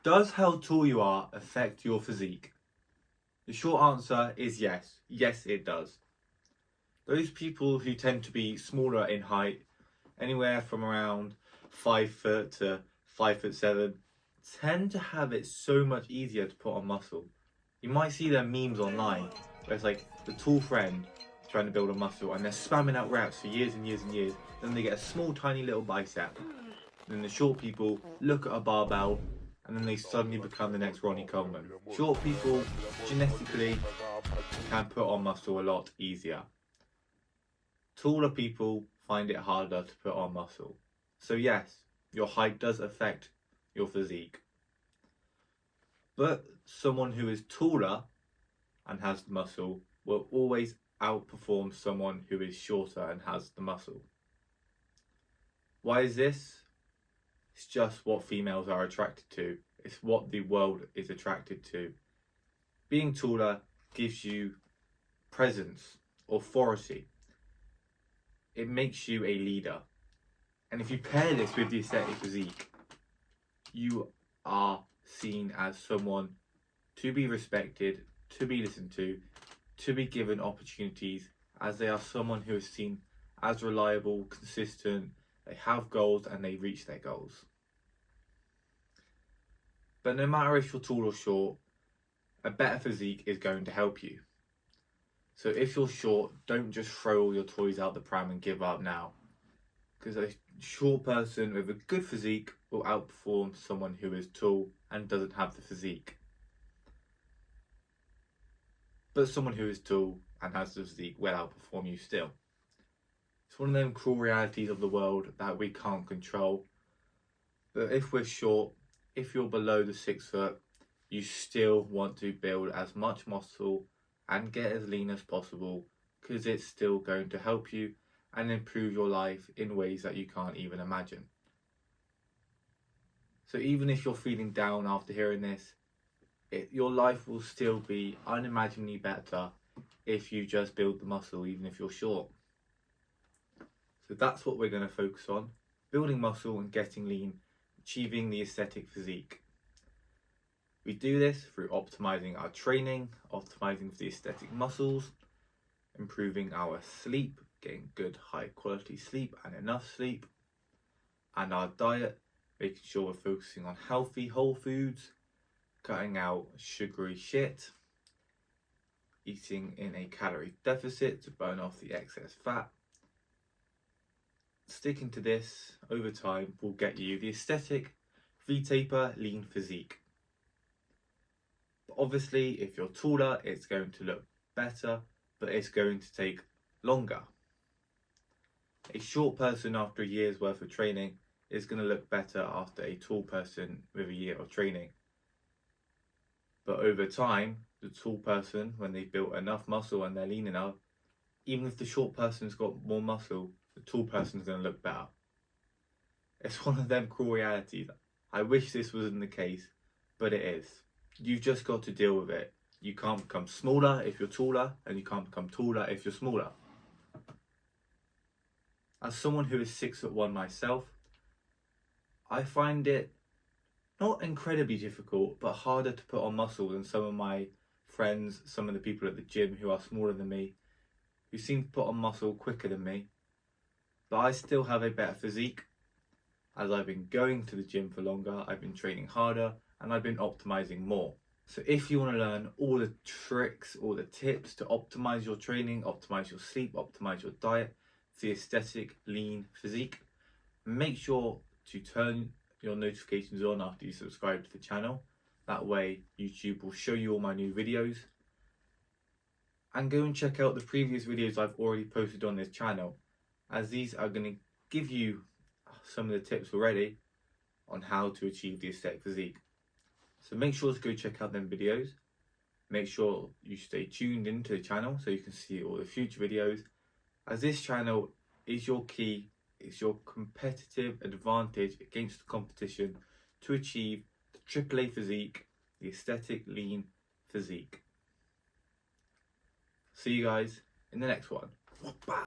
Does how tall you are affect your physique? The short answer is yes. Yes, it does. Those people who tend to be smaller in height, anywhere from around 5 foot to 5'7", tend to have it so much easier to put on muscle. You might see their memes online where it's like the tall friend trying to build a muscle and they're spamming out reps for years and years and years. Then they get a small tiny little bicep. Then the short people look at a barbell and then they suddenly become the next Ronnie Coleman. Short people genetically can put on muscle a lot easier. Taller people find it harder to put on muscle. So yes, your height does affect your physique. But someone who is taller and has the muscle will always outperform someone who is shorter and has the muscle. Why is this? It's just what females are attracted to. It's what the world is attracted to. Being taller gives you presence, authority. It makes you a leader. And if you pair this with the aesthetic physique, you are seen as someone to be respected, to be listened to be given opportunities, as they are someone who is seen as reliable, consistent, they have goals and they reach their goals. But no matter if you're tall or short, a better physique is going to help you. So if you're short, don't just throw all your toys out the pram and give up now. Because a short person with a good physique will outperform someone who is tall and doesn't have the physique. But someone who is tall and has the physique will outperform you still. It's one of them cruel realities of the world that we can't control. But if we're short, if you're below the 6 foot, you still want to build as much muscle and get as lean as possible, because it's still going to help you and improve your life in ways that you can't even imagine. So even if you're feeling down after hearing this, your life will still be unimaginably better if you just build the muscle, even if you're short. So that's what we're going to focus on: building muscle and getting lean, achieving the aesthetic physique. We do this through optimizing our training, optimizing the aesthetic muscles, improving our sleep, getting good high quality sleep and enough sleep, and our diet, making sure we're focusing on healthy whole foods, cutting out sugary shit, eating in a calorie deficit to burn off the excess fat. Sticking to this over time will get you the aesthetic, V-taper, lean physique. But obviously, if you're taller, it's going to look better, but it's going to take longer. A short person after a year's worth of training is going to look better after a tall person with a year of training. But over time, the tall person, when they've built enough muscle and they're lean enough, even if the short person's got more muscle, the tall person's going to look better. It's one of them cruel realities. I wish this wasn't the case, but it is. You've just got to deal with it. You can't become smaller if you're taller, and you can't become taller if you're smaller. As someone who is 6'1" myself, I find it not incredibly difficult, but harder to put on muscle than some of my friends, some of the people at the gym who are smaller than me, who seem to put on muscle quicker than me. But I still have a better physique, as I've been going to the gym for longer, I've been training harder, and I've been optimizing more. So if you want to learn all the tricks, all the tips to optimize your training, optimize your sleep, optimize your diet, for the aesthetic lean physique, make sure to turn your notifications on after you subscribe to the channel. That way YouTube will show you all my new videos. And go and check out the previous videos I've already posted on this channel, as these are going to give you some of the tips already on how to achieve the aesthetic physique. So make sure to go check out them videos. Make sure you stay tuned into the channel so you can see all the future videos, as this channel is your key, it's your competitive advantage against the competition to achieve the AAA physique, the aesthetic lean physique. See you guys in the next one.